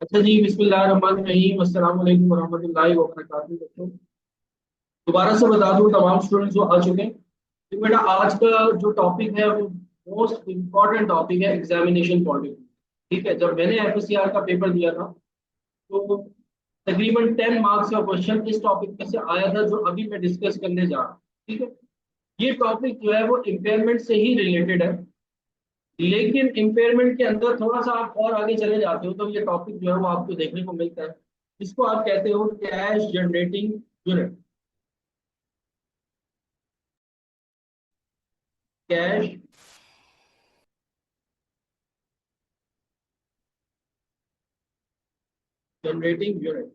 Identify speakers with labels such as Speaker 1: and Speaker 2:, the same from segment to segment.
Speaker 1: अच्छा जी, बिस्मिल्लाहिर्रहमानिर्रहीम, अस्सलाम वालेकुम वरहमतुल्लाहि वबरकातुहू दोस्तों। दोबारा से बता दूं तमाम स्टूडेंट्स जो आ चुके हैं कि बेटा आज का जो टॉपिक है वो मोस्ट इम्पॉर्टेंट टॉपिक है, एग्जामिनेशन पॉइंट ऑफ व्यू। ठीक है, जब मैंने एफएससीआर का पेपर दिया था तो तकरीबन 10 मार्क्स का क्वेश्चन इस टॉपिक में से आया था जो अभी मैं डिस्कस करने जा रहा हूँ। ठीक है, ये टॉपिक जो है वो इम्पेयरमेंट से ही रिलेटेड है, लेकिन इम्पेयरमेंट के अंदर थोड़ा सा आप और आगे चले जाते हो तो ये टॉपिक जो है वो आपको देखने को मिलता है। इसको आप कहते हो cash generating unit. Cash generating unit.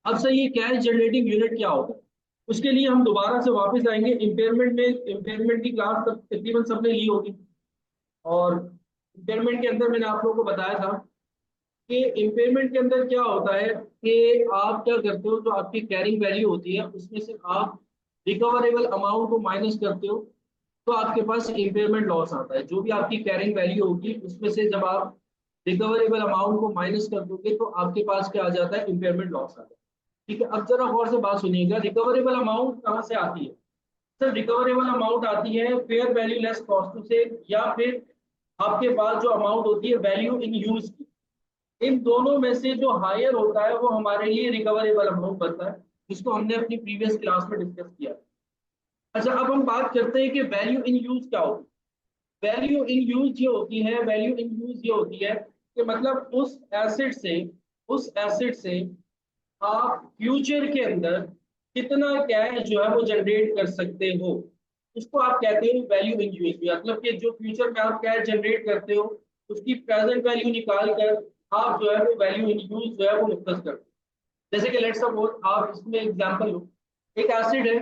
Speaker 1: अब सर ये कैश जनरेटिंग यूनिट क्या होता है, उसके लिए हम दोबारा से वापस आएंगे इम्पेयरमेंट में। इम्पेयरमेंट की क्लास तक तकरीबन सबने ली होगी, और इम्पेयरमेंट के अंदर मैंने आप लोगों को बताया था कि इम्पेयरमेंट के अंदर क्या होता है कि आप क्या करते हो, जो आपकी कैरिंग वैल्यू होती है उसमें से आप रिकवरेबल अमाउंट को माइनस करते हो, तो आपके पास इम्पेयरमेंट लॉस आता है। जो भी आपकी कैरिंग वैल्यू होगी उसमें से जब आप रिकवरेबल अमाउंट को माइनस कर दोगे तो आपके पास क्या आ जाता है, इम्पेयरमेंट लॉस आता है। ठीक है, अब जरा गौर से बात सुनिएगा, रिकवरेबल अमाउंट कहाँ से आती है। सर रिकवरेबल अमाउंट आती है फेयर वैल्यू लेस कॉस्ट से, या फिर आपके पास जो अमाउंट होती है वैल्यू इन यूज की। इन दोनों में से जो हायर होता है वो हमारे लिए रिकवरेबल अमाउंट बनता है, जिसको हमने अपनी प्रीवियस क्लास में डिस्कस किया। अच्छा, अब हम बात करते हैं कि वैल्यू इन यूज क्या होती है। वैल्यू इन यूज ये होती है, वैल्यू इन यूज ये होती है कि मतलब उस एसेट से आप फ्यूचर के अंदर कितना कैश जो है वो जनरेट कर सकते हो, उसको आप कहते हो वैल्यू इन यूज। मतलब कि जो फ्यूचर में आप कैश जनरेट करते हो उसकी प्रेजेंट वैल्यू निकाल कर आप जो है वो वैल्यू इन यूज जो है वो मुख्तस करते हो। जैसे कि लेट्स सपोज आप इसमें एग्जांपल लो, एक एसिड है,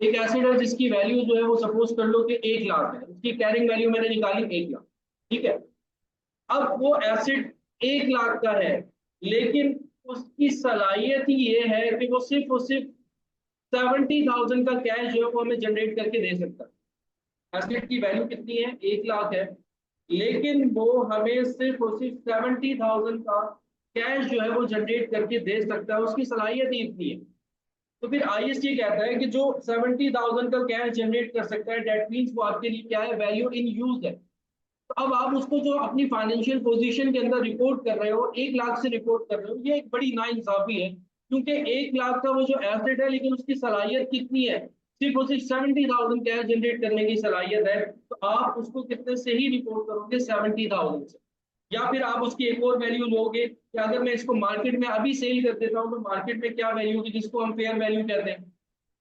Speaker 1: एक एसिड है जिसकी वैल्यू जो है वो सपोज कर लो कि 1 लाख है, उसकी कैरिंग वैल्यू मैंने निकाली 1 लाख। ठीक है, अब वो एसिड 1 लाख का है, लेकिन उसकी सलाहियत ही ये है कि वो सिर्फ और सिर्फ 70,000 का कैश जो है वो हमें जनरेट करके दे सकता है। एसेट की वैल्यू कितनी है, 1 लाख है, लेकिन वो हमें सिर्फ और सिर्फ 70,000 का कैश जो है वो जनरेट करके दे सकता है, उसकी सलाहियत ही इतनी है। तो फिर आईएसटी कहता है कि जो 70,000 का कैश जनरेट कर सकता है, डेट मीन्स वो आपके लिए क्या है, वैल्यू इन यूज है। तो अब आप उसको जो अपनी फाइनेंशियल पोजीशन के अंदर रिपोर्ट कर रहे हो, 1 लाख से रिपोर्ट कर रहे हो, ये एक बड़ी नाइंसाफी है, क्योंकि 1 लाख का वो जो एसेट है लेकिन उसकी सलाहियत कितनी है, सिर्फ और सिर्फ 70,000 कैश जनरेट करने की सलाहियत है। तो आप उसको कितने से ही रिपोर्ट करोगे, 70,000 से। या फिर आप उसकी एक और वैल्यू लोगे कि अगर मैं इसको मार्केट में अभी सेल कर देता हूँ तो मार्केट में क्या वैल्यू होगी, जिसको हम फेयर वैल्यू कहते हैं।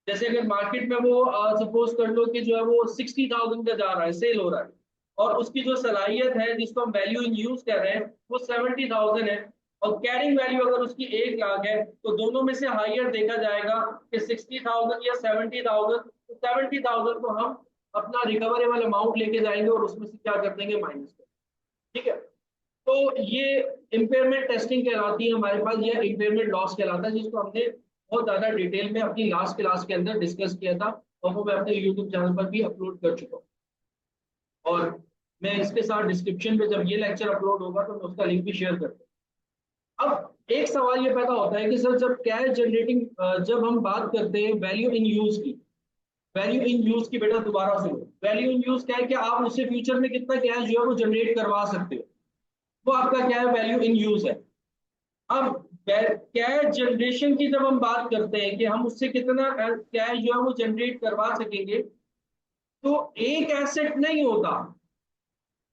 Speaker 1: जैसे अगर मार्केट में वो सपोज कर लो कि जो है वो 60,000 का जा रहा है, सेल हो रहा है, और उसकी जो सलाहियत है जिसको हम वैल्यू इन यूज कर रहे हैं वो 70,000 है, और कैरिंग वैल्यू अगर उसकी 1 लाख है, तो दोनों में से हाइयर देखा जाएगा कि 60,000 या 70,000। तो 70,000 को हम अपना रिकवरेबल अमाउंट लेके जाएंगे और उसमें से क्या कर देंगे, माइनस कर। ठीक है, तो ये इम्पेयरमेंट टेस्टिंग कहलाती है हमारे पास, या इम्पेयरमेंट लॉस कहलाता है, जिसको हमने बहुत ज्यादा डिटेल में अपनी लास्ट क्लास के अंदर डिस्कस किया था, और वो मैं अपने यूट्यूब चैनल पर भी अपलोड कर चुका हूँ। और मैं इसके साथ डिस्क्रिप्शन में जब ये लेक्चर अपलोड होगा तो मैं उसका लिंक भी शेयर कर दूँ। अब एक सवाल ये पैदा होता है कि सर जब कैश जनरेटिंग, जब हम बात करते हैं वैल्यू इन यूज की, वैल्यू इन यूज की बेटा दोबारा सुनो, वैल्यू इन यूज क्या है कि आप उससे फ्यूचर में कितना कैश जो है वो जनरेट करवा सकते हो, वो आपका क्या है, वैल्यू इन यूज है। अब कैश जनरेशन की जब हम बात करते हैं कि हम उससे कितना कैश जो है वो जनरेट करवा सकेंगे, तो एक एसेट नहीं होता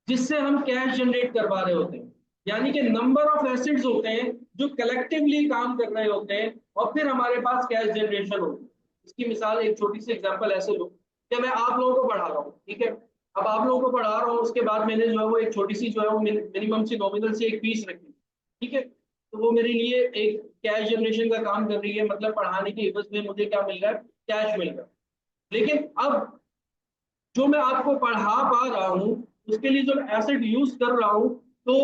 Speaker 1: जिससे हम कैश जनरेट करवा रहे होते हैं, यानी कि नंबर ऑफ एसेट्स होते हैं जो कलेक्टिवली काम कर रहे होते हैं, और फिर हमारे पास कैश जनरेशन होती है। इसकी मिसाल एक छोटी सी एग्जांपल ऐसे लो कि मैं आप लोगों को पढ़ा रहा हूँ। ठीक है, अब आप लोगों को पढ़ा रहा हूँ, उसके बाद मैंने जो है वो एक छोटी सी जो है वो मिनिमम से नॉमिनल से एक फीस रखी। ठीक है, तो वो मेरे लिए एक कैश जनरेशन का काम कर रही है, मतलब पढ़ाने के एवज में मुझे क्या मिल रहा है, कैश मिल रहा है। लेकिन अब जो मैं आपको पढ़ा पा रहा हूँ उसके लिए जो एसेट यूज कर रहा हूँ, तो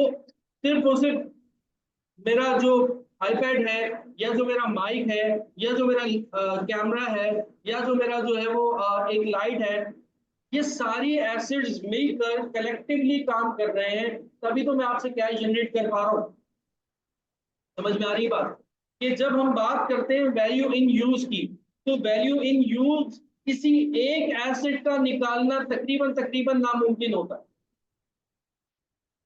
Speaker 1: सिर्फ और सिर्फ मेरा जो आईपैड है, या जो मेरा माइक है, या जो मेरा कैमरा है, या जो मेरा जो है वो एक लाइट है, ये सारी एसिड्स मिलकर कलेक्टिवली काम कर रहे हैं, तभी तो मैं आपसे कैश जनरेट कर पा रहा हूँ। समझ में आ रही बात? कि जब हम बात करते हैं वैल्यू इन यूज की, तो वैल्यू इन यूज किसी एक एसिड का निकालना तकरीबन तकरीबन नामुमकिन होता है।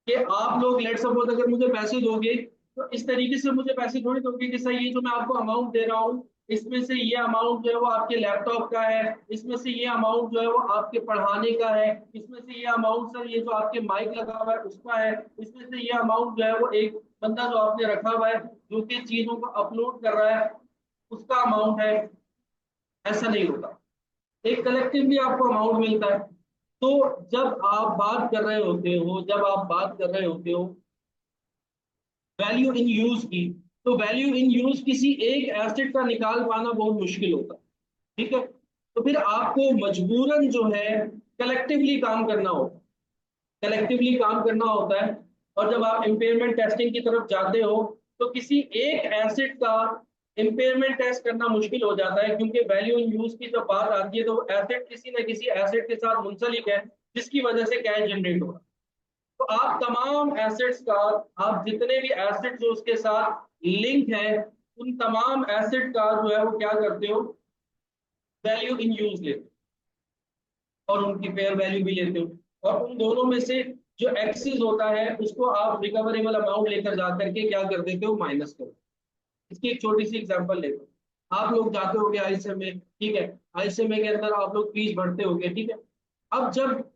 Speaker 1: कि आप लोग लेट सपोज अगर मुझे पैसे दोगे, तो इस तरीके से मुझे पैसे थोड़ी दोगे कि सर ये जो मैं आपको अमाउंट दे रहा हूँ, इसमें से ये अमाउंट जो है वो आपके लैपटॉप का है, इसमें से ये अमाउंट जो है वो आपके पढ़ाने का है, इसमें से ये अमाउंट सर ये जो आपके माइक लगा हुआ है उसका है, इसमें से ये अमाउंट जो है वो एक बंदा जो आपने रखा हुआ है जो कि चीजों को अपलोड कर रहा है उसका अमाउंट है। ऐसा नहीं होता, एक कलेक्टिवली आपको अमाउंट मिलता है। तो जब आप बात कर रहे होते हो, जब आप बात कर रहे होते हो वैल्यू इन यूज की, तो वैल्यू इन यूज किसी एक एसेट का निकाल पाना बहुत मुश्किल होता है। ठीक है, तो फिर आपको मजबूरन जो है कलेक्टिवली काम करना होता है, कलेक्टिवली काम करना होता है। और जब आप इम्पेयरमेंट टेस्टिंग की तरफ जाते हो, तो किसी एक एसेट का इम्पेयरमेंट टेस्ट करना मुश्किल हो जाता है, क्योंकि वैल्यू इन यूज की जब बात आती है तो एसेट किसी न किसी एसेट के साथ मुंसलिक है, जिसकी वजह से कैश जनरेट हो रहा है। तो आप तमाम एसेट्स का, आप जितने भी एसेट जो उसके साथ लिंक है, उन तमाम एसेट का जो है वो क्या करते हो, वैल्यू इन यूज लेते हो और उनकी फेयर वैल्यू भी लेते हो, और उन दोनों में से जो एक्सिस होता है उसको आप रिकवरेबल अमाउंट लेकर जा करके क्या कर देते हो, माइनस करो। इसकी एक छोटी सी एग्जांपल लेते हो। आप लोग जाते होगे आईसीएमए, ठीक है, आईसीएमए के अंदर आप लोग फीस भरते होगे, ठीक है। अब जब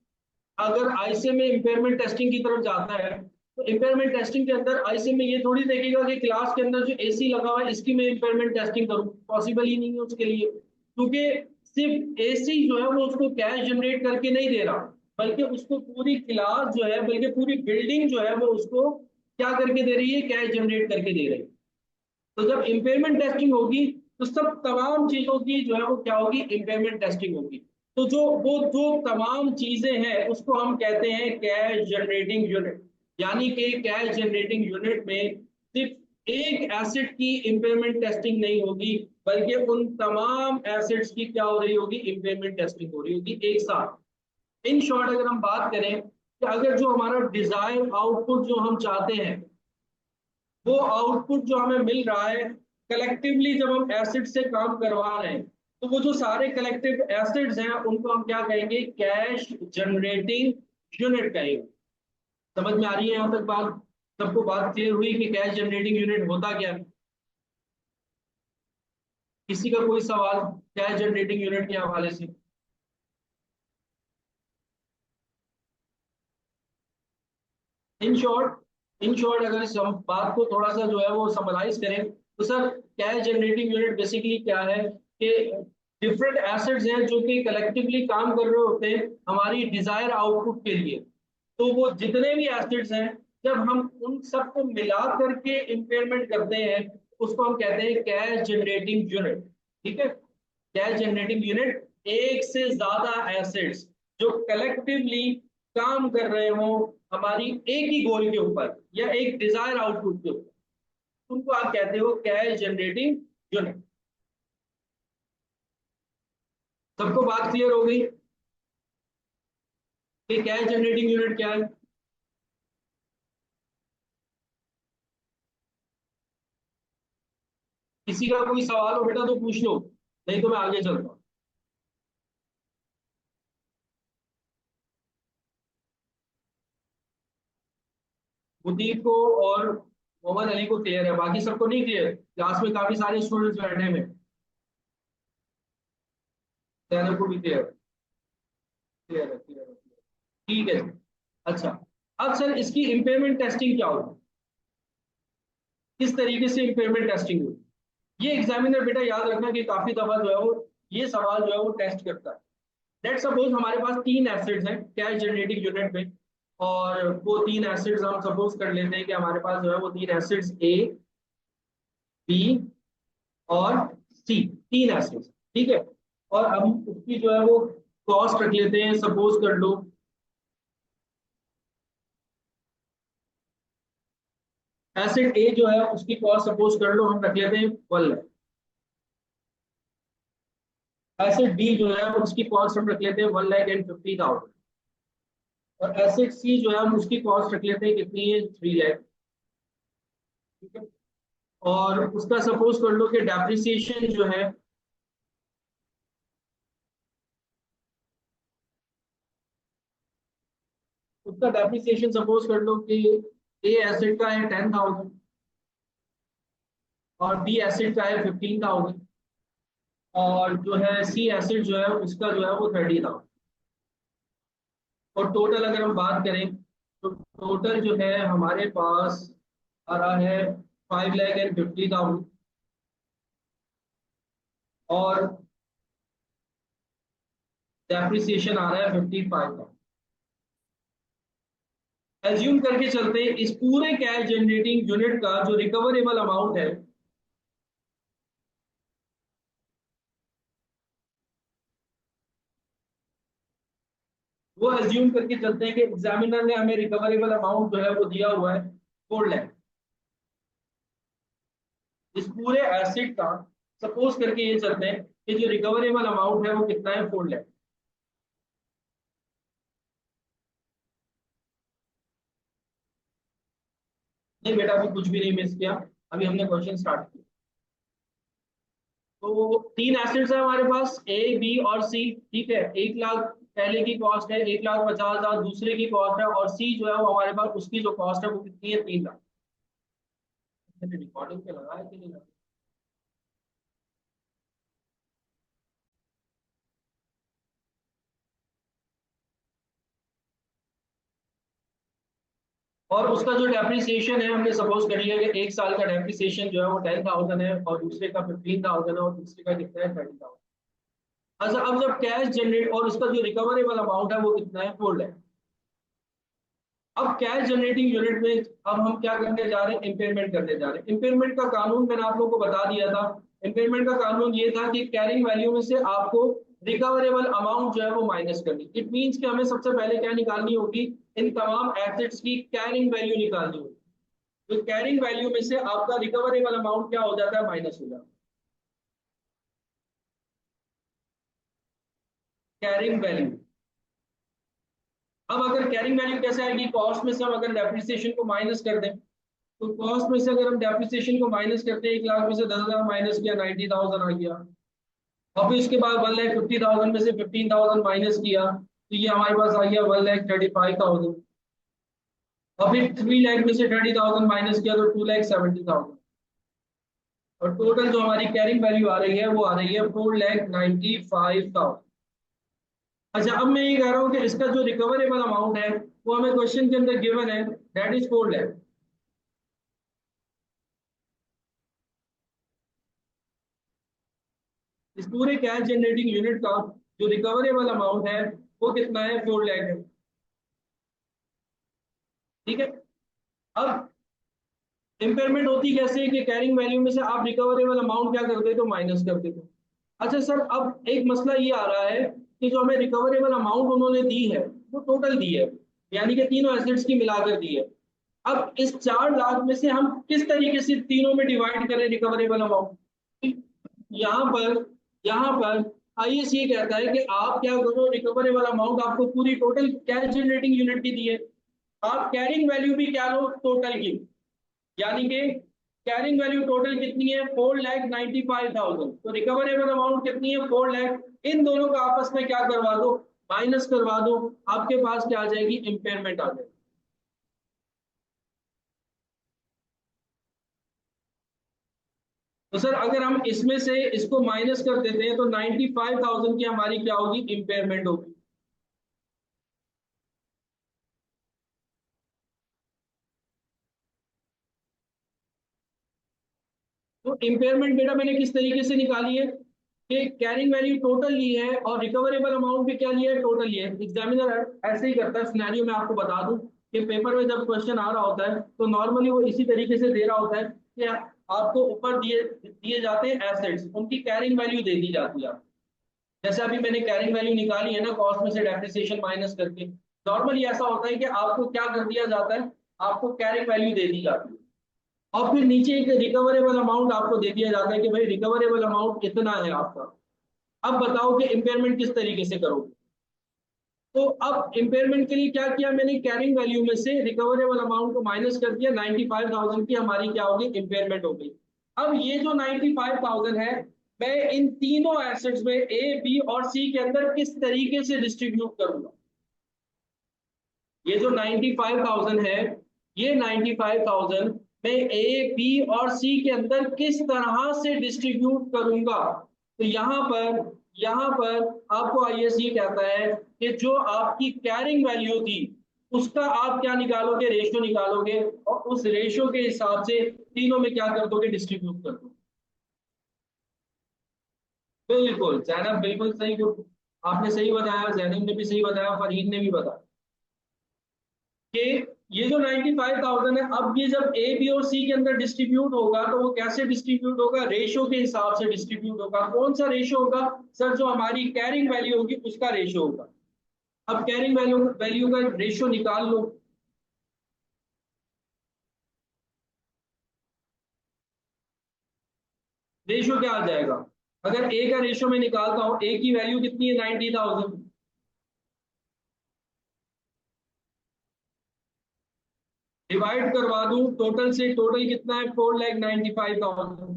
Speaker 1: अगर आईसीएमए इम्पेयरमेंट टेस्टिंग की तरफ जाता है, तो इम्पेयरमेंट टेस्टिंग के अंदर आईसीएमए ये थोड़ी देखेगा कि क्लास के अंदर जो एसी लगा हुआ है इसकी मैं इम्पेयरमेंट टेस्टिंग करूं, पॉसिबल ही नहीं है उसके लिए, क्योंकि सिर्फ एसी जो है वो उसको कैश जनरेट करके नहीं दे रहा, बल्कि उसको पूरी क्लास जो है, बल्कि पूरी बिल्डिंग जो है वो उसको क्या करके दे रही है, कैश जनरेट करके दे रही है। तो जब इम्पेयरमेंट टेस्टिंग होगी, तो सब तमाम चीजों की जो है वो क्या होगी, इम्पेयरमेंट टेस्टिंग होगी। तो जो तमाम चीजें हैं उसको हम कहते हैं कैश जनरेटिंग यूनिट। यानी कि कैश जनरेटिंग यूनिट में सिर्फ एक एसेट की इम्पेयरमेंट टेस्टिंग नहीं होगी, बल्कि उन तमाम एसेट्स की क्या हो रही होगी, इम्पेयरमेंट टेस्टिंग हो रही होगी एक साथ। इन शॉर्ट अगर हम बात करें कि अगर जो हमारा डिजायर आउटपुट जो हम चाहते हैं, वो आउटपुट जो हमें मिल रहा है कलेक्टिवली, जब हम एसिड से काम करवा रहे हैं, तो वो जो सारे कलेक्टिव एसिड्स हैं उनको हम क्या कहेंगे, कैश जनरेटिंग यूनिट कहेंगे। समझ में आ रही है यहाँ तक बात? सबको बात क्लियर हुई कि कैश जनरेटिंग यूनिट होता क्या है? किसी का कोई सवाल कैश जनरेटिंग यूनिट के हवाले से? इन शॉर्ट अगर इस हम बात को थोड़ा सा जो है वो समराइज करें, तो sir cash generating unit basically क्या है कि डिफरेंट एसेट्स हैं जो कि कलेक्टिवली काम कर रहे होते हैं हमारी डिजायर आउटपुट के लिए। तो वो जितने भी एसेट्स हैं, जब हम उन सबको मिला करके इम्पेयरमेंट करते हैं, उसको हम कहते हैं कैश जनरेटिंग यूनिट। ठीक है, कैश जनरेटिंग यूनिट एक से ज्यादा एसेट्स जो कलेक्टिवली काम कर रहे हो हमारी एक ही गोल के ऊपर या एक डिजायर आउटपुट के ऊपर, उनको आप कहते हो कैश जनरेटिंग यूनिट। सबको बात क्लियर हो गई कि कैश जनरेटिंग यूनिट क्या है? किसी का कोई सवाल हो बेटा तो पूछ लो, नहीं तो मैं आगे चलता हूँ। मुदीब को और मोहम्मद अली को क्लियर है, बाकी सबको नहीं क्लियर? क्लास में काफी सारे स्टूडेंट्स बैठे हैं। सैनब को भी क्लियर है? क्लियर है, क्लियर है, ठीक है। अच्छा, अब सर इसकी इम्पेयरमेंट टेस्टिंग क्या होगी, किस तरीके से इम्पेयरमेंट टेस्टिंग होगी? ये एग्जामिनर बेटा याद रखना कि काफी दफा जो है वो ये सवाल जो है वो टेस्ट करता है। लेट्स सपोज हमारे पास तीन एसिड्स हैं कैश जनरेटिंग यूनिट में, और वो तीन एसिड्स हम सपोज कर लेते हैं कि हमारे पास जो है वो तीन एसिड्स ए, बी और सी, तीन एसिड्स, ठीक है। और हम उसकी जो है वो कॉस्ट रख लेते हैं, सपोज कर लो एसिड ए जो है उसकी कॉस्ट सपोज कर लो हम रख लेते हैं 1 लाख। एसेट बी जो है उसकी कॉस्ट हम रख लेते हैं 1,50,000 और एसेट सी जो है हम उसकी कॉस्ट रख लेते हैं कितनी है 3 लाख। ठीक है। और उसका सपोज कर लो कि डेप्रिसिएशन जो है उसका डेप्रिसिएशन सपोज कर लो कि ए एसेट का है 10,000 और बी एसेट का है 15,000 और जो है सी एसेट जो है उसका जो है वो 30,000। और टोटल अगर हम बात करें तो टोटल जो है हमारे पास आ रहा है 5,50,000 और डेप्रिसिएशन आ रहा है 55,000। एज्यूम करके चलते हैं इस पूरे कैश जनरेटिंग यूनिट का जो रिकवरेबल अमाउंट है वो एज्यूम करके चलते हैं कि एग्जामिनर ने हमें रिकवरेबल अमाउंट जो है वो दिया हुआ है 4 लाख। इस पूरे एसेट का सपोज करके ये चलते हैं कि जो रिकवरेबल अमाउंट है वो कितना है 4 लाख। नहीं बेटा अभी कुछ भी नहीं मिस किया, अभी हमने क्वेश्चन स्टार्ट किया। तो तीन एसेट्स है हमारे पास ए बी और सी। ठीक है, 1 लाख पहले की कॉस्ट है, 1,50,000 दूसरे की कॉस्ट है और सी जो है वो हमारे पास उसकी जो कॉस्ट है वो कितनी है 3 लाख। मैंने रिकॉर्डिंग पे लगाया कि नहीं लगाया? और उसका जो डेप्रिसिएशन है हमने सपोज कर लिया कि 1 साल का डेप्रिसिएशन जो है वो 10,000 है और दूसरे का 15,000 है और तीसरे का कितना है 30,000। अच्छा अब जब कैश जनरेट और उसका जो रिकवरेबल अमाउंट है वो कितना है 4 लाख। अब कैश जनरेटिंग यूनिट में अब हम क्या करने जा रहे हैं, इंपेयरमेंट करने जा रहे हैं। इंपेयरमेंट का कानून मैंने आप लोगों को बता दिया था। इंपेयरमेंट का कानून ये था कि कैरिंग वैल्यू में से आपको रिकवरेबल अमाउंट जो है वो माइनस करनी। इट मींस कि हमें सबसे पहले क्या निकालनी होगी, इन तमाम एसेट्स की कैरिंग वैल्यू निकालनी होगी। तो कैरिंग वैल्यू में से आपका रिकवरेबल अमाउंट क्या हो जाता है, माइनस हो जाता है कैरिंग वैल्यू। अब अगर कैरिंग वैल्यू कैसे आएगी, कॉस्ट में से हम अगर डेप्रिसिएशन को माइनस कर दें तो कॉस्ट में से अगर हम डेप्रिसिएशन को माइनस करते हैं 1 लाख में से 10,000 माइनस किया 90,000 आ गया। और फिर उसके बाद 1,50,000 में से 15,000 माइनस किया तो ये हमारे पास आ गया 1,35,000। और फिर 3 लाख में से 30,000 माइनस किया तो 2,70,000। और टोटल जो हमारी कैरिंग वैल्यू आ रही है वो आ रही है 4,95,000। अच्छा अब मैं ये कह रहा हूँ कि इसका जो रिकवरेबल अमाउंट है वो हमें क्वेश्चन के अंदर गिवन है, दैट इज 4 लाख। इस पूरे कैश जनरेटिंग यूनिट का जो रिकवरेबल अमाउंट है वो कितना है, 4 लाख है। ठीक है। अब इम्पेयरमेंट होती कैसे है कि कैरिंग वैल्यू में से आप रिकवरेबल अमाउंट क्या कर देते हो, माइनस कर देते हो। अच्छा सर अब एक मसला ये आ रहा है कि जो हमें रिकवरेबल अमाउंट उन्होंने दी है वो टोटल दी है, यानी कि तीनों एसेट्स की मिलाकर दी है। अब इस 4 लाख में से हम किस तरीके से तीनों में डिवाइड करें रिकवरेबल अमाउंट। यहाँ पर यहाँ पर आईएस ये कहता है कि आप क्या करो, रिकवरेबल अमाउंट आपको पूरी टोटल कैश जनरेटिंग यूनिट की दी है, आप कैरिंग वैल्यू भी क्या लो टोटल की, यानी कि कैरिंग वैल्यू टोटल कितनी है 4,95,000। तो रिकवरेबल अमाउंट कितनी है 4 लाख। इन दोनों का आपस में क्या करवा दो, माइनस करवा दो, आपके पास क्या आ जाएगी, इंपेयरमेंट आ जाएगी। तो सर अगर हम इसमें से इसको माइनस कर देते हैं तो 95,000 की हमारी क्या होगी, इंपेयरमेंट होगी। तो इम्पेयरमेंट बेटा मैंने किस तरीके से निकाली है कि कैरिंग वैल्यू टोटल ली है और रिकवरेबल अमाउंट भी क्या लिया है, टोटल लिया है। एग्जामिनर ऐसे ही करता है। सिनेरियो में आपको बता दूं कि पेपर में जब क्वेश्चन आ रहा होता है तो नॉर्मली वो इसी तरीके से दे रहा होता है कि आपको ऊपर दिए दिए जाते हैं एसेट्स, उनकी कैरिंग वैल्यू दे दी जाती है। जैसे अभी मैंने कैरिंग वैल्यू निकाली है ना, कॉस्ट में से डेप्रिसिएशन माइनस करके। नॉर्मली ऐसा होता है कि आपको क्या कर दिया जाता है, आपको कैरिंग वैल्यू दे दी जाती है और फिर नीचे एक रिकवरेबल अमाउंट आपको दे दिया जाता है कि भाई रिकवरेबल अमाउंट इतना है आपका। अब बताओ कि इम्पेयरमेंट किस तरीके से करोगे। तो अब इम्पेयरमेंट के लिए क्या किया मैंने, कैरिंग वैल्यू में से रिकवरेबल अमाउंट को माइनस कर दिया, 95,000 की हमारी क्या होगी, इम्पेयरमेंट हो गई। अब ये जो 95,000 है, मैं इन तीनों एसेट्स में ए बी और सी के अंदर किस तरीके से डिस्ट्रीब्यूट करूंगा। ये जो 95,000 है, ये 95,000 मैं ए बी और सी के अंदर किस तरह से डिस्ट्रीब्यूट करूंगा। तो यहां पर आपको आईएएस ये कहता है कि जो आपकी कैरिंग वैल्यू थी उसका आप क्या निकालोगे, रेशियो निकालोगे, और उस रेशियो के हिसाब से तीनों में क्या कर दोगे, डिस्ट्रीब्यूट कर दोगे। बिल्कुल जैनब, बिल्कुल सही, आपने सही बताया, जैनब ने भी सही बताया, फरीद ने भी बताया कि ये जो 95,000 है, अब ये जब ए बी और सी के अंदर डिस्ट्रीब्यूट होगा तो वो कैसे डिस्ट्रीब्यूट होगा, रेशियो के हिसाब से डिस्ट्रीब्यूट होगा। कौन सा रेशियो होगा सर, जो हमारी कैरिंग वैल्यू होगी उसका रेशियो होगा। अब कैरिंग वैल्यू वैल्यू का रेशियो निकाल लो। रेशियो क्या आ जाएगा, अगर ए का रेशियो में निकालता हूं, ए की वैल्यू कितनी है, 90,000, डिवाइड करवा दूं टोटल से, टोटल कितना है, 4,95,000,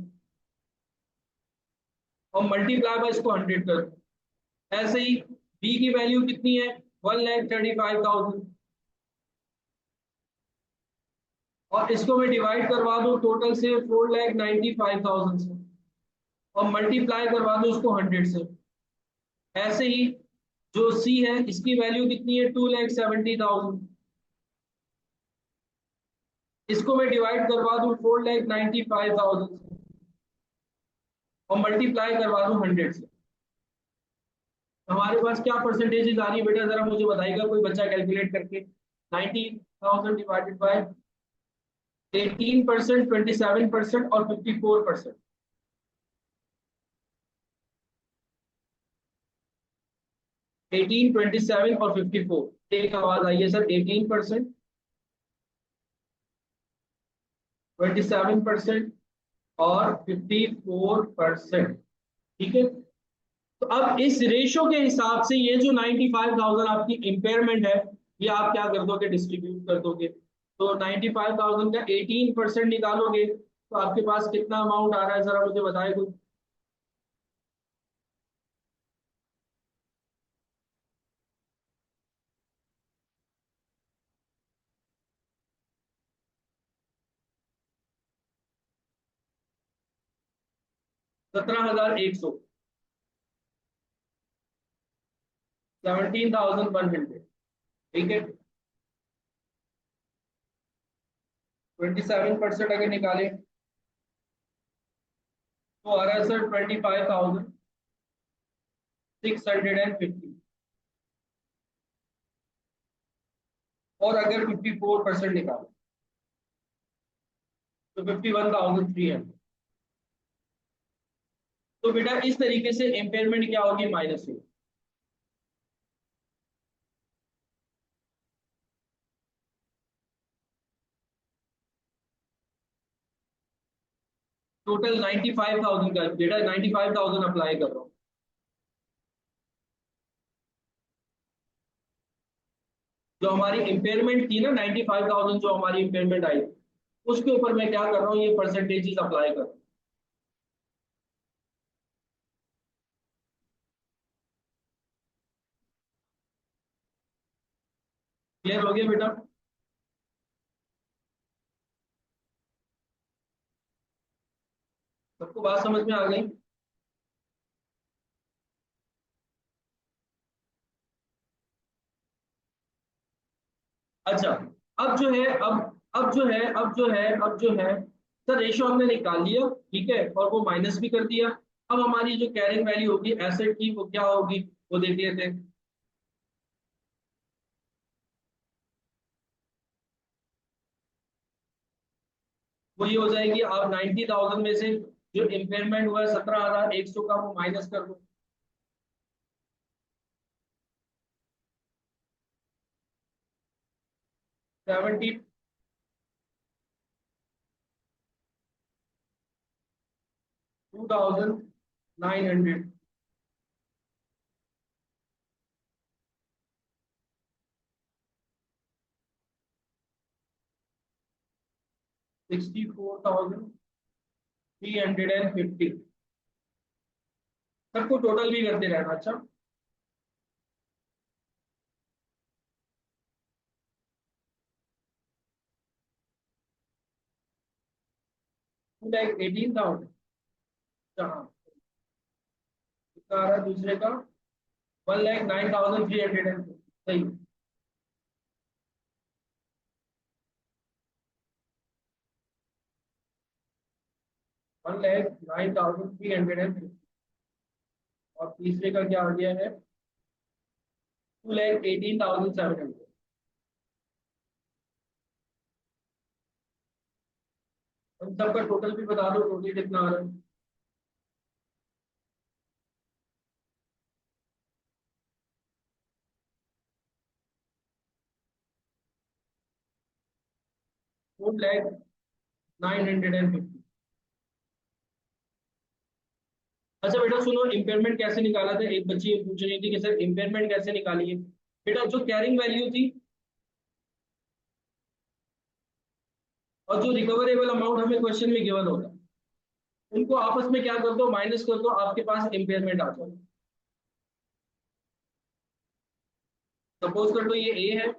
Speaker 1: और मल्टीप्लाई बाय इसको 100 कर दूं। ऐसे ही बी की वैल्यू कितनी है, 1,35,000, और इसको मैं डिवाइड करवा दूं टोटल से 4,95,000 से, और मल्टीप्लाई करवा दूं उसको 100 से। ऐसे ही जो सी है, इसकी वैल्यू कितनी है, 2,70,000, इसको मैं डिवाइड करवा दूं 4,95,000 से, और मल्टीप्लाई करवा दूं 100 से। हमारे पास क्या परसेंटेज आ रही है बेटा, जरा मुझे बताइएगा कोई बच्चा कैलकुलेट करके। 90,000 डिवाइडेड बाय 18%, 27% और 54%। 18, 27 और 54, एक आवाज आई है सर, 18%, 27% और 54%। ठीक है, तो अब इस रेशो के हिसाब से ये जो 95,000 आपकी इम्पेयरमेंट है, ये आप क्या कर दोगे, डिस्ट्रीब्यूट कर दोगे। तो 95,000 का 18% निकालोगे तो आपके पास कितना अमाउंट आ रहा है, जरा मुझे बताए कुछ। 17,100, 17,100। ठीक है, 27% अगर निकाले तो आ रहा है सर 25,650, और अगर 54% निकाले तो 51,300। तो बेटा इस तरीके से इम्पेयरमेंट क्या होगी, माइनस होगी। टोटल 95,000 का बेटा, 95,000 अप्लाई कर रहा हूँ। जो हमारी इम्पेयरमेंट थी ना, 95,000 जो हमारी इम्पेयरमेंट आई, उसके ऊपर मैं क्या कर रहा हूँ, ये परसेंटेजेस अप्लाई कर रहा हूँ। क्लियर हो गया बेटा। सबको बात समझ में आ गई। अच्छा, अब जो है, अब जो है सर, रेशियो हमने निकाल लिया, ठीक है, और वो माइनस भी कर दिया। अब हमारी जो कैरिंग वैल्यू होगी एसेट की, वो क्या होगी, वो देख लेते हैं। वो ये हो जाएगी, आप 90,000 में से जो इम्पेयरमेंट हुआ है 17,100 का, वो माइनस कर दो। 70, 2,900, 64,350। सबको टोटल भी करते रहना। अच्छा, टू लैख 18,000। हाँ, कितना आ रहा है दूसरे का? 1,09,350। सही। 1,09,350। और तीसरे का क्या आ गया है? 2,18,700। उन सबका टोटल भी बता दो, टोटल कितना आ रहा है? फोर लैख 950। अच्छा बेटा सुनो, इम्पेयरमेंट कैसे निकाला था? एक बच्ची ये पूछ रही थी कि सर इम्पेयरमेंट कैसे निकालिए। बेटा जो कैरिंग वैल्यू थी और जो रिकवरेबल अमाउंट हमें क्वेश्चन में गिवन होगा, उनको आपस में क्या कर दो, माइनस कर दो, आपके पास इम्पेयरमेंट आ जाए। सपोज कर लो ये ए है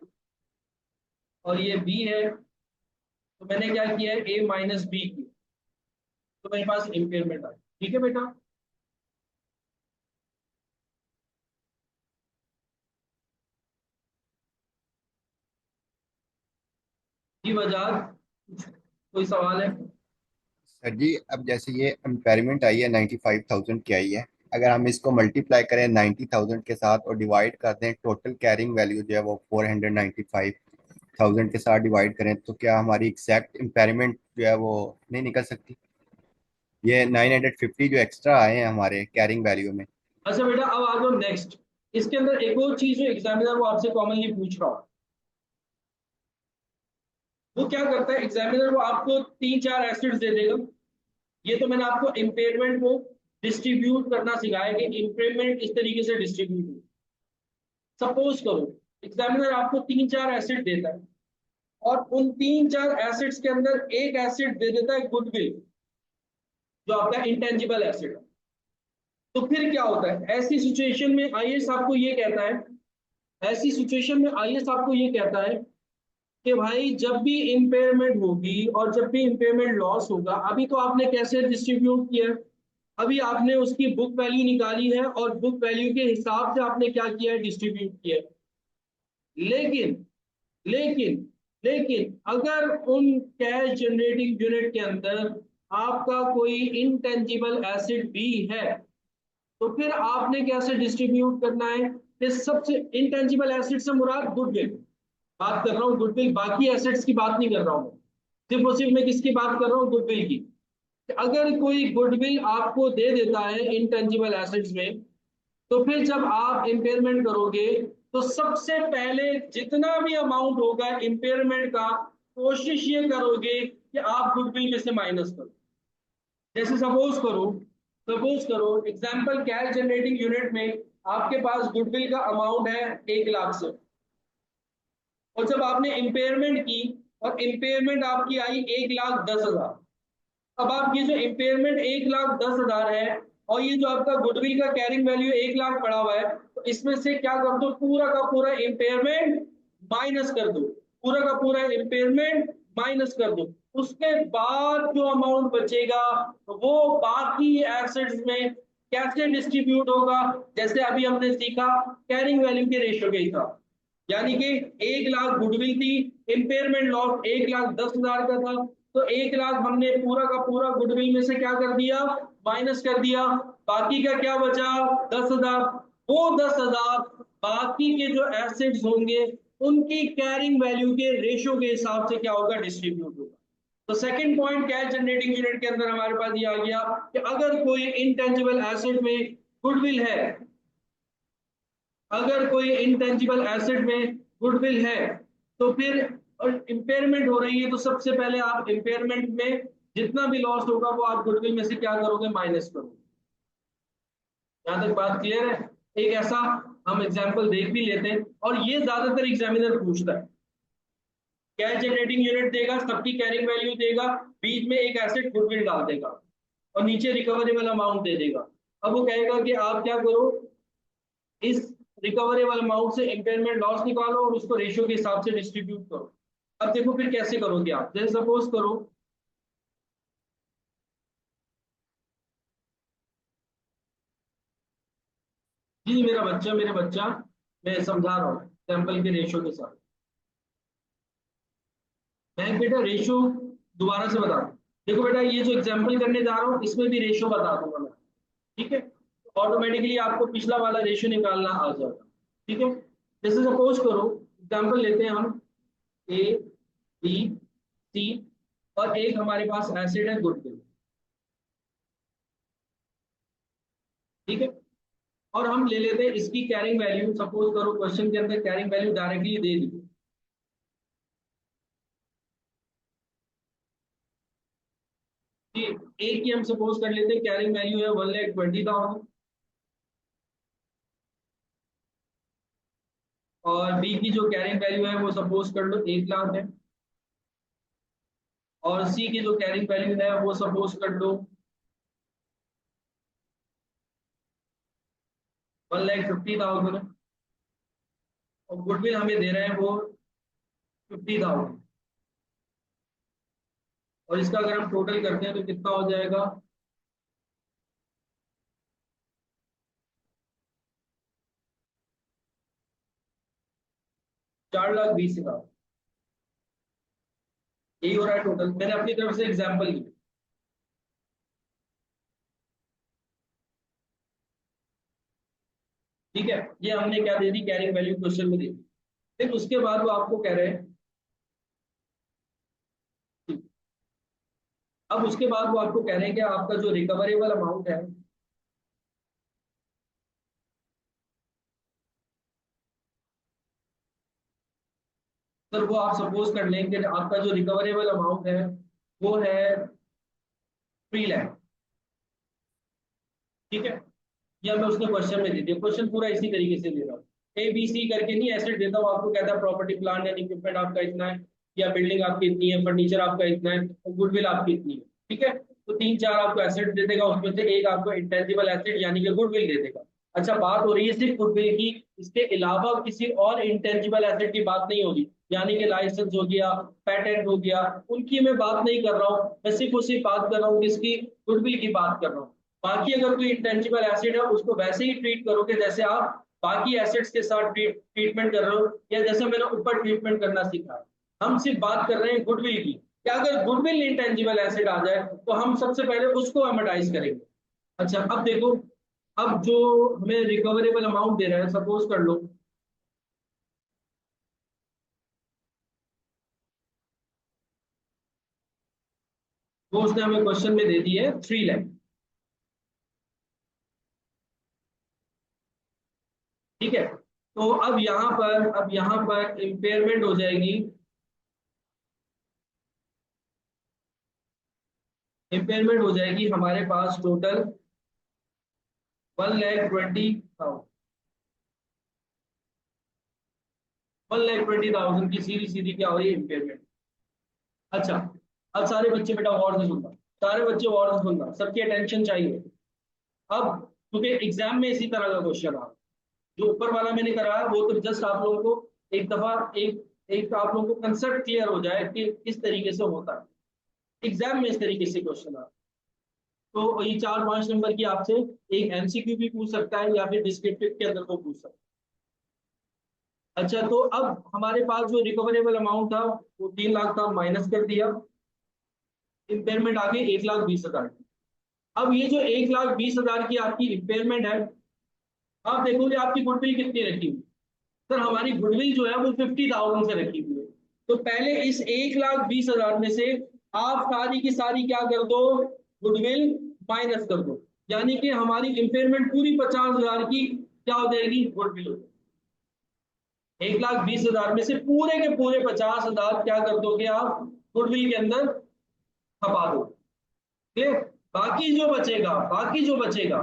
Speaker 1: और ये बी है, तो मैंने क्या किया है, ए माइनस बी किया, तो मेरे पास इम्पेयरमेंट आ गया। ठीक है बेटा। जी बजाज, कोई सवाल है?
Speaker 2: सर जी, अब जैसे ये इम्पेयरमेंट आई है 95,000 की आई है। अगर हम इसको मल्टीप्लाई करें 90,000 के साथ और डिवाइड कर दें टोटल कैरिंग वैल्यू जो है वो 495,000 के साथ डिवाइड करें, तो क्या हमारी एग्जैक्ट इम्पेयरमेंट जो है वो नहीं निकल सकती? ये 950 जो एक्स्ट्रा आए हैं हमारे कैरिंग वैल्यू में।
Speaker 1: अच्छा बेटा, अब आ जाओ नेक्स्ट। इसके अंदर एक और चीज जो एग्जामिनर वो आपसे कॉमनली पूछ रहा हो, वो क्या करता है एग्जामिनर, वो आपको तीन चार एसिड्स दे देगा। ये तो मैंने आपको इम्पेयरमेंट को डिस्ट्रीब्यूट करना सिखाया कि इम्पेयरमेंट इस तरीके से डिस्ट्रीब्यूट हो। सपोज करो एग्जामिनर आपको तीन चार एसिड देता है और उन तीन चार एसिड्स के अंदर एक एसिड दे देता है गुडविल, जो आपका इंटेंजिबल एसिड है। तो फिर क्या होता है ऐसी सिचुएशन में? आईएएस आपको ये कहता है, ऐसी सिचुएशन में आईएएस आपको ये कहता है कि भाई जब भी इम्पेयरमेंट होगी और जब भी इम्पेयरमेंट लॉस होगा, अभी तो आपने कैसे डिस्ट्रीब्यूट किया है? अभी आपने उसकी बुक वैल्यू निकाली है और बुक वैल्यू के हिसाब से आपने क्या किया है, डिस्ट्रीब्यूट किया है। लेकिन लेकिन लेकिन अगर उन कैश जनरेटिंग यूनिट के अंदर आपका कोई इंटेंजिबल एसिड भी है, तो फिर आपने कैसे डिस्ट्रीब्यूट करना है? इस सबसे इंटेंजिबल एसिड से मुराद गुडविल बात कर रहा हूँ, गुडविल, बाकी एसेट्स की बात नहीं कर रहा हूँ। सिर्फ और सिर्फ मैं किसकी बात कर रहा हूँ, गुडविल की। अगर कोई गुडविल आपको दे देता है इंटेंजिबल एसेट्स में, तो फिर जब आप इम्पेयरमेंट करोगे तो सबसे पहले जितना भी अमाउंट होगा इम्पेयरमेंट का, कोशिश ये करोगे कि आप गुडविल में से माइनस करो। जैसे सपोज करो एग्जांपल, कैश जनरेटिंग यूनिट में आपके पास गुडविल का अमाउंट है 1 लाख से, और जब आपने इम्पेयरमेंट की और इम्पेयरमेंट आपकी आई 1,10,000। अब आप ये जो इम्पेयरमेंट 1,10,000 है और ये जो आपका गुडविल का कैरिंग वैल्यू 1 लाख पड़ा हुआ है, तो इसमें से क्या कर दो, पूरा का पूरा इम्पेयरमेंट माइनस कर दो, पूरा का पूरा इम्पेयरमेंट माइनस कर दो। उसके बाद जो अमाउंट बचेगा वो बाकी एसेट्स में कैसे डिस्ट्रीब्यूट होगा, जैसे अभी हमने सीखा कैरिंग वैल्यू के रेशियो के हिसाब। यानी कि 1 लाख गुडविल थी, इम्पेयरमेंट लॉस 1,10,000 का था, तो 1 लाख हमने पूरा का पूरा गुडविल में से क्या कर दिया, माइनस कर दिया। बाकी का क्या बचा, 10,000। वो 10,000 बाकी के जो एसेट्स होंगे उनकी कैरिंग वैल्यू के रेशियो के हिसाब से क्या होगा, डिस्ट्रीब्यूट होगा। तो second point cash generating unit के अंदर हमारे पास ये आ गया कि अगर कोई इंटेंजिबल एसेट में गुडविल है, अगर कोई इंटेंजिबल एसेट में गुडविल है, तो फिर इम्पेयरमेंट हो रही है, तो सबसे पहले आप इम्पेयरमेंट में जितना भी लॉस होगा वो आप गुडविल में से क्या करोगे, माइनस करोगे। यहां तक बात क्लियर है? एक ऐसा हम एग्जांपल देख भी लेते हैं, और ये ज्यादातर एग्जामिनर पूछता है कैश जनरेटिंग यूनिट देगा, सबकी कैरिंग वैल्यू देगा, बीच में एक एसेट गुडविल डाल देगा और नीचे रिकवरेबल अमाउंट दे देगा। अब वो कहेगा कि आप क्या करो, इस रिकवरेबल अमाउंट से इम्पेयरमेंट लॉस निकालो और उसको रेशियो के हिसाब से डिस्ट्रीब्यूट करो। अब देखो फिर कैसे करोगे आप, जैसे सपोज करो जी मेरा बच्चा मैं समझा रहा हूँ सैंपल के रेशियो के साथ। मैं बेटा रेशियो दोबारा से बता दूं, देखो बेटा ये जो एग्जांपल करने जा रहा हूँ इसमें भी रेशियो बता दूंगा मैं, ठीक है। ऑटोमेटिकली आपको पिछला वाला रेशियो निकालना आ जाएगा, ठीक है। जैसे सपोज करो एग्जांपल लेते हैं हम, ए बी सी और एक हमारे पास एसिड है गुडविल, ठीक है। और हम ले लेते हैं इसकी कैरिंग वैल्यू, सपोज करो क्वेश्चन के अंदर कैरिंग वैल्यू डायरेक्टली दे दी, कि ए की हम सपोज कर लेते हैं कैरिंग वैल्यू है 1,20,000 और बी की जो कैरिंग वैल्यू है वो सपोज कर लो 1,00,000 है और सी की जो कैरिंग वैल्यू है वो सपोज कर लो 1,50,000 है और गुडविल हमें दे रहे हैं वो 50,000। और इसका अगर हम टोटल करते हैं तो कितना हो जाएगा, 4,20,000। यही हो रहा है टोटल, मैंने अपनी तरफ से एग्जाम्पल लिया, ठीक है। ये हमने क्या दे दी, कैरिंग वैल्यू क्वेश्चन में दे दी। फिर उसके बाद वो आपको कह रहे हैं, अब उसके बाद वो आपको कह रहे हैं कि आपका जो रिकवरेबल अमाउंट है सर वो आप सपोज कर लें कि आपका जो रिकवरेबल अमाउंट है वो है 3 लाख, ठीक है। या मैं उसने क्वेश्चन में दे दिया, क्वेश्चन पूरा इसी तरीके से दे रहा हूँ, ए बी सी करके नहीं एसेट देता हूँ आपको, कहता है प्रॉपर्टी प्लांट एंड इक्विपमेंट आपका इतना है या बिल्डिंग आपकी इतनी है, फर्नीचर आपका इतना है और गुडविल आपकी इतनी है, ठीक है। तो 3-4 आपको एसेट दे देगा, उसमें से एक आपको इंटेंजिबल एसेट यानी कि गुडविल दे देगा। अच्छा बात हो रही है सिर्फ गुडविल की, इसके अलावा किसी और इंटेंजिबल एसेट की बात नहीं होगी, यानी कि लाइसेंस हो गया, पेटेंट हो गया, उनकी मैं बात नहीं कर रहा हूँ, मैं सिर्फ उसी बात कर रहा हूँ किसकी, गुडविल की बात कर रहा हूँ। बाकी अगर कोई इंटेंजिबल एसेट है उसको वैसे ही ट्रीट करोगे जैसे आप बाकी एसेट्स के साथ ट्रीटमेंट कर रहे हो, या जैसे मैंने ऊपर ट्रीटमेंट करना सीखा है। हम सिर्फ बात कर रहे हैं गुडविल की, क्या अगर गुडविल इंटेंजिबल एसेट आ जाए तो हम सबसे पहले उसको अमोर्टाइज करेंगे। अच्छा अब देखो, अब जो हमें रिकवरेबल अमाउंट दे रहा है सपोज कर लो, वो उसने हमें क्वेश्चन में दे दी है 3 लाख, ठीक है। तो अब यहाँ पर इम्पेयरमेंट हो जाएगी, इम्पेयरमेंट हो जाएगी हमारे पास टोटल 1,20,000, 1,20,000 की सीधी सीधी क्या हो रही है, इम्पेयरमेंट। अच्छा अब सारे बच्चे बेटा गौर से सुनना, सारे बच्चे गौर से सुनना, सबकी अटेंशन चाहिए। अब क्योंकि एग्जाम में इसी तरह का क्वेश्चन आ, जो ऊपर वाला मैंने कराया वो तो जस्ट आप लोगों को एक दफा एक एक आप लोगों को कंसेप्ट क्लियर हो जाए कि किस तरीके से होता है, एग्जाम में इस तरीके से क्वेश्चन आ। तो ये 4-5 नंबर की आपसे एक एमसीक्यू भी पूछ सकता है या फिर डिस्क्रिप्टिव के अंदर को पूछ सकता है। अच्छा तो अब हमारे पास जो रिकवरेबल अमाउंट था वो 3 लाख था, माइनस कर दिया, इम्पेयरमेंट आ गई 1,20,000। अब ये जो 1,20,000 की आपकी इम्पेयरमेंट है, आप देखोगे आपकी गुडविल कितनी रखी हुई, सर हमारी गुडविल जो है वो 50,000 से रखी हुई है। तो पहले इस 1,20,000 में से आप सारी की सारी क्या कर दो, गुडविल माइनस कर दो, यानी कि हमारी इम्पेयरमेंट पूरी 50,000 की क्या हो जाएगी, गुडविल हो जाएगी। 1,20,000 में से पूरे के पूरे 50,000 क्या कर दोगे आप, गुडविल के अंदर खपा दो, ठीक है। बाकी जो बचेगा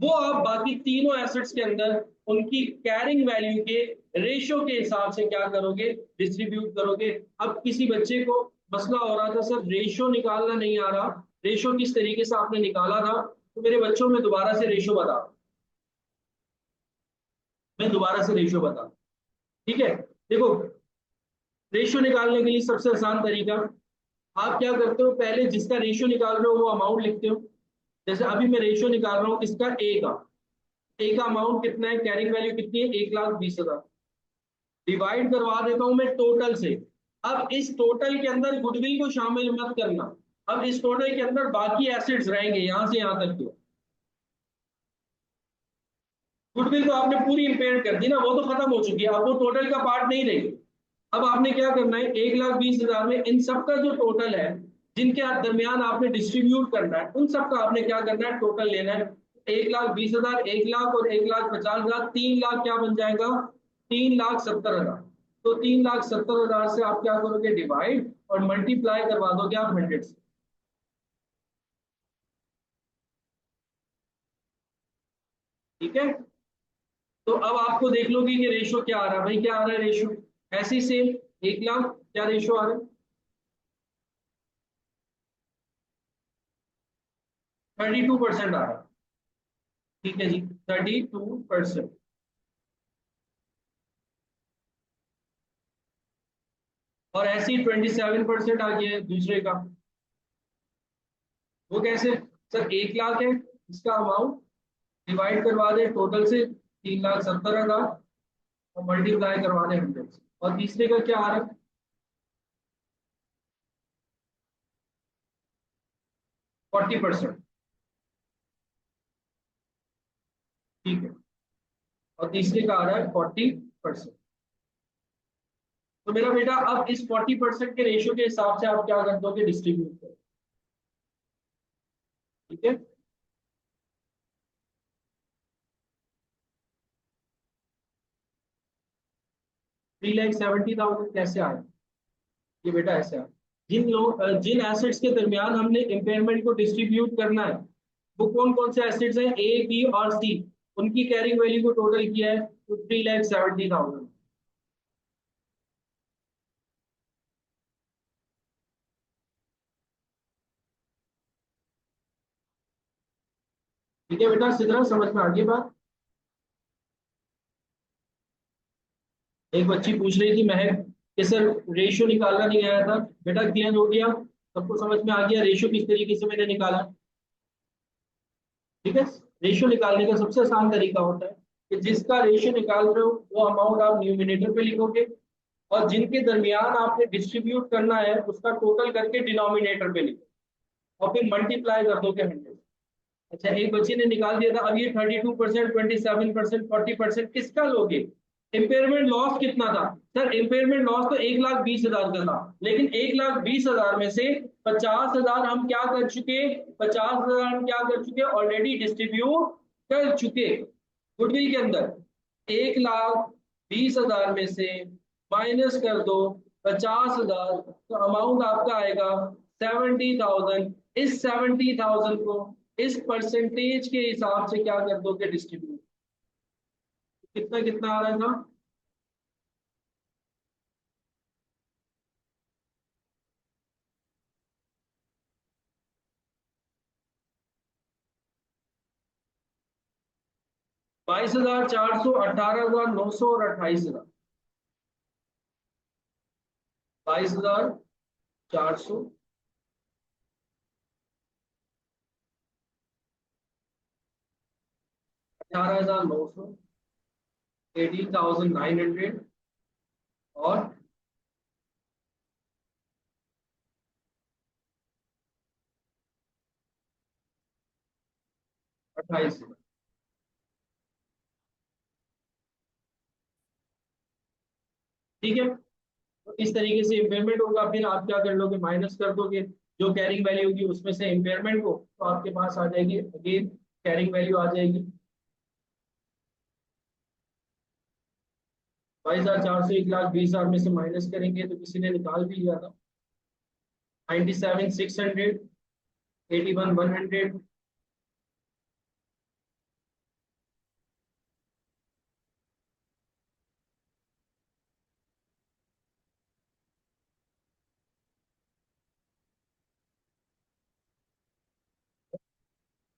Speaker 1: वो आप बाकी तीनों एसेट्स के अंदर उनकी कैरिंग वैल्यू के रेशो के हिसाब से क्या करोगे, डिस्ट्रीब्यूट करोगे। अब किसी बच्चे को मसला हो रहा था सर रेशो निकालना नहीं आ रहा, रेशो किस तरीके से आपने निकाला था, तो मेरे बच्चों में दोबारा से रेशो बता, मैं दोबारा से रेशो बता, ठीक है। देखो रेशो निकालने के लिए सबसे आसान तरीका, आप क्या करते हो, पहले जिसका रेशो निकाल रहे हो वो अमाउंट लिखते हो। जैसे अभी मैं रेशो निकाल रहा हूँ इसका ए का अमाउंट कितना है, कैरिंग वैल्यू कितनी है, 1,20,000, डिवाइड करवा देता हूं मैं टोटल से। अब इस टोटल के अंदर गुडविल को शामिल मत करना, अब इस टोटल के अंदर बाकी एसेट्स रहेंगे यहां से यहां तक के। गुडविल तो आपने पूरी इंपेयर कर दी ना, वो तो खत्म हो चुकी है, अब वो टोटल का पार्ट नहीं रहेगी। अब आपने क्या करना है, 1,20,000 में इन सब का जो टोटल है, जिनके दरमियान आपने डिस्ट्रीब्यूट करना है, उन सब का आपने क्या करना है, टोटल लेना है। 1,20,000, 1,00,000 और 1,50,000, 3,00,000 क्या बन जाएगा, 3,70,000। तो 3,70,000 से आप क्या करोगे, डिवाइड और मल्टीप्लाई करवा दोगे आप 100 से, ठीक है। तो अब आपको देख लोगे कि रेशो क्या आ रहा है, भाई क्या आ रहा है रेशो, ऐसे ही सेम 1,00,000 क्या रेशो आ रहा है, 32% आ रहा है, ठीक है जी, 32%। और ऐसे ही 27% आ गया है दूसरे का, वो कैसे, सर 1,00,000 है इसका अमाउंट, डिवाइड करवा दे टोटल से 3,70,000 और मल्टीप्लाई करवा दे 100 से। और तीसरे का क्या आ रहा है, 40%, ठीक है। और तीसरे का आ रहा है 40%। तो मेरा बेटा अब इस 40% के रेशियो के हिसाब से आप क्या कर दोगे, डिस्ट्रीब्यूट करो, ठीक है। 3,70,000 कैसे आए, ये बेटा ऐसे आए, जिन एसेट्स के दरमियान हमने इम्पेयरमेंट को डिस्ट्रीब्यूट करना है, वो कौन कौन से एसेट्स हैं, ए बी और सी, उनकी कैरिंग वैल्यू को टोटल किया है तो 3,70,000, ठीक है बेटा, सीधा समझ में आ गई बात। एक बच्ची पूछ रही थी महक कि सर रेशियो निकालना नहीं आया था, बेटा क्लियर हो गया, सबको समझ में आ गया रेशियो किस तरीके से मैंने निकाला, ठीक है। रेशियो निकालने का सबसे आसान तरीका होता है कि जिसका रेशियो निकाल रहे हो वो अमाउंट आप न्यूमिनेटर पे लिखोगे, और जिनके दरमियान आपने डिस्ट्रीब्यूट करना है उसका टोटल करके डिनोमिनेटर पे लिखो, और फिर मल्टीप्लाई कर दोगे 100। अच्छा एक बच्चे ने निकाल दिया था, अब ये 32%, 27%, 40% किसका लोगे, इम्पेयरमेंट लॉस कितना था, सर इम्पेयरमेंट लॉस तो 1,20,000 का था, लेकिन 1,20,000 में से 50,000 हम क्या कर चुके, 50,000 हम क्या कर चुके, ऑलरेडी डिस्ट्रीब्यूट कर चुके गुडविल के अंदर। 1,20,000 में से माइनस कर दो 50,000, तो अमाउंट आपका आएगा 70,000। इस 70,000 को इस परसेंटेज के हिसाब से क्या कर दोगे, डिस्ट्रीब्यूट, कितना कितना आ रहा था, 22,000, 400, 18,900 और 28,000, 22,400, 18,900, 18,900 और 28,000, ठीक है। तो इस तरीके से इम्पेयरमेंट होगा, फिर आप क्या कर लोगे, माइनस कर दोगे जो कैरिंग वैल्यू होगी उसमें से इम्पेयरमेंट को, तो आपके पास आ जाएगी अगेन कैरिंग वैल्यू आ जाएगी 22,400, 1,20,000 में से माइनस करेंगे तो किसी ने निकाल भी लिया था, 97,600, 81,100,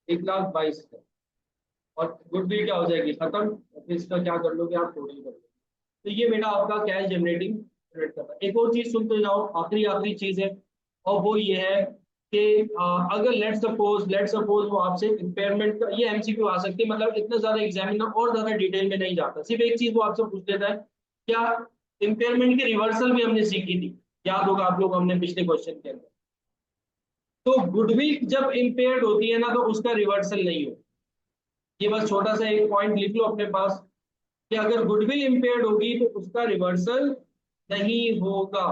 Speaker 1: 1,22,000 और गुडविल क्या हो जाएगी खत्म, और फिर इसका क्या कर लोगे आप, टोटल कर लोगे। तो ये बेटा आपका कैश जनरेटिंग जनरेट करता है। एक और चीज सुनते जाओ, आखिरी आखिरी चीज है, और वो ये है कि अगर लेट सपोज वो आपसे इम्पेयरमेंट का, ये एमसीक्यू आ सकती है, मतलब इतना ज्यादा एग्जामिनर और ज्यादा डिटेल में नहीं जाता, सिर्फ एक चीज वो आपसे पूछ लेता है, क्या इम्पेयरमेंट की रिवर्सल भी हमने सीखी थी, याद होगा आप लोग, हमने पिछले क्वेश्चन के अंदर। तो गुडविल जब इम्पेयर्ड होती है ना, तो उसका रिवर्सल नहीं होता। ये बस छोटा सा एक पॉइंट लिख लो अपने पास, कि अगर गुडविल इम्पेयर्ड होगी तो उसका रिवर्सल नहीं होगा।